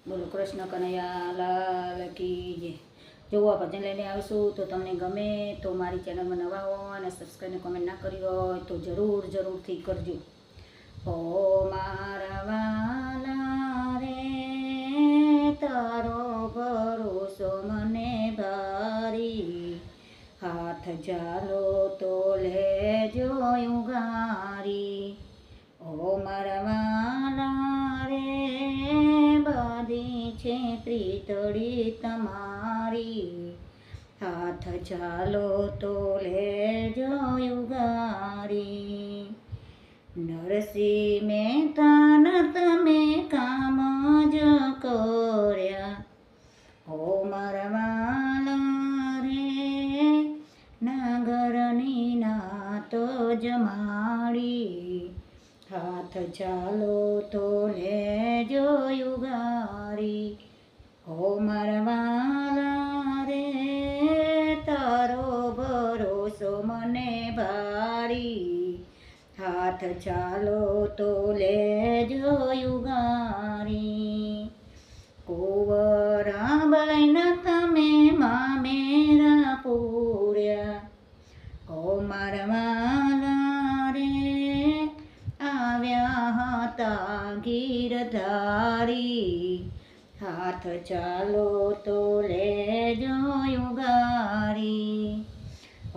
બોલો કૃષ્ણ કનૈયા લાલ કી જય. જો આ ભજન લઈને આવશું તો તમને ગમે તો મારી ચેનલમાં નવા હો અને સબસ્ક્રાઈબ ને કોમેન્ટ ના કરી હોય તો જરૂરથી કરજો. ઓ મારા વાલા રે તારો ભરોસો મને ભારી, હાથ ઝાલો તો લેજો ઉગારી. ઓ મારા વાલા રે બાંધી છે પ્રીતળી તમારી, હાથ ઝાલો તો લેજો ઉગારી. નરસિંહ મહેતાના તમે કામ જ કર્યા, ઓ મારા વાલા રે નાગરની નાત જમાડી, હાથ ઝાલો તો લેજો ઉગારી. ઓ મારા વાલા રે તારો ભરોસો મને ભારી, હાથ ઝાલો તો લેજો ઉગારી. કુંવરાબાઈના તમે મામેરા પૂર્યા, ઓ મારા વાલા રે આવ્યા હતા ગીરધારી, હાથ ઝાલો તો લેજો ઉગારી.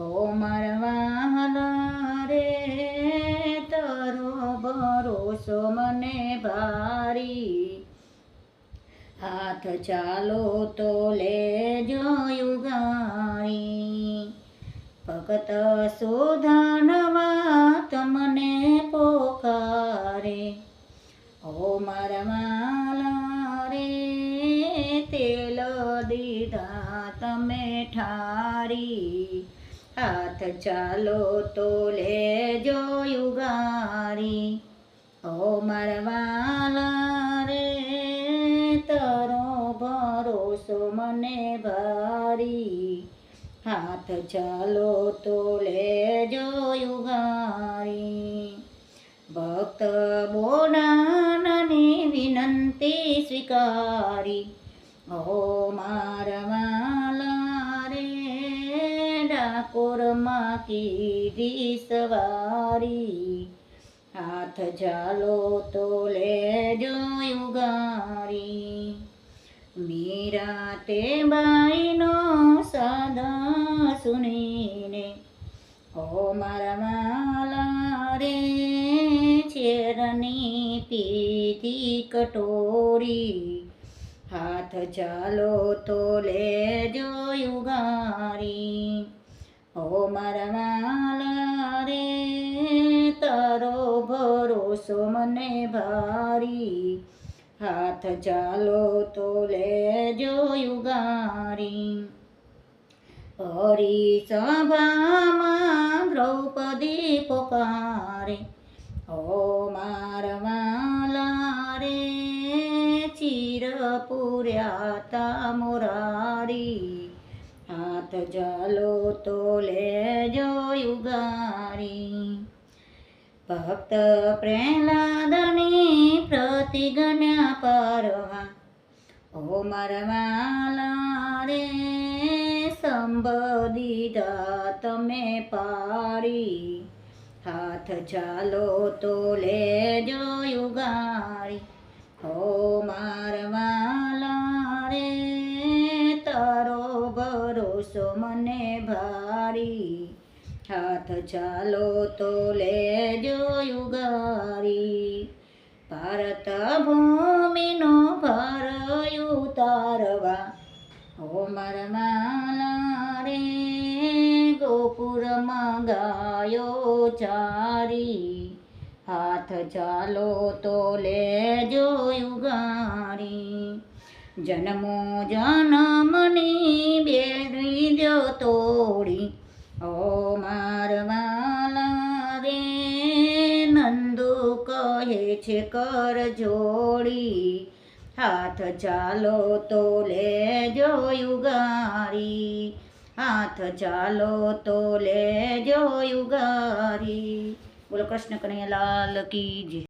ઓ મારા વાલા રે તારો ભરોસો મને ભારી, હાથ ઝાલો તો લેજો ઉગારી. ભગત સુધાનવા તમને પોકારે, ઓ મારા વાલા રે તેલ દીધા તમે ઠારી, હાથ ઝાલો તો લેજો ઉગારી. ઓ મારા વાલા રે તારો ભરોસો મને ભારી, હાથ ઝાલો તો લેજો ઉગારી. ભક્ત બોડાણાની વિનંતી સ્વીકારી, ઓ મારા વાલા રે ડાકોરમાં કીધી સવારી, હાથ ઝાલો તો લેજો ઉગારી. મીરા તે બાઈનો સાદા સુનીને, ઓ મારા વાલા રે છેરની પીધી કટોરી, હાથ ઝાલો તો લેજો ઉગારી. ઓ મારા વાલા રે તારો ભરોસો મને ભારી, હાથ ઝાલો તો લેજો ઉગારી. હરિસભામાં દ્રૌપદી પોકારે, ઓ મારા વાલા રે ચીર પૂર્યા તા મોરારી, હાથ ઝાલો તો લેજો ઉગારી. ભક્ત પ્રહલાદની પ્રતિજ્ઞા પારવા, ઓ મારા વાલા રે સંબદીધા તમે પારી, હાથ ઝાલો તો લેજો ઉગારી. ઓ મારા વાલા રે તારો ભરોસો મને ભારી, હાથ ઝાલો તો લેજો ઉગારી. ભારત ભૂમિનો ભાર ઉતારવા, ઓ મારા વાલા રે ગોપુરમાં ગાયો ચારી, હાથ ઝાલો તો લેજો ઉગારી. જન્મો જન્મની બેડી દો તોડી, ઓ મારા વાલા રે નંદુ કહે છે કર જોડી, હાથ ઝાલો તો લેજો ઉગારી, હાથ ઝાલો તો લેજો ઉગારી. બોલો કૃષ્ણ કનૈયા લાલ કી જય.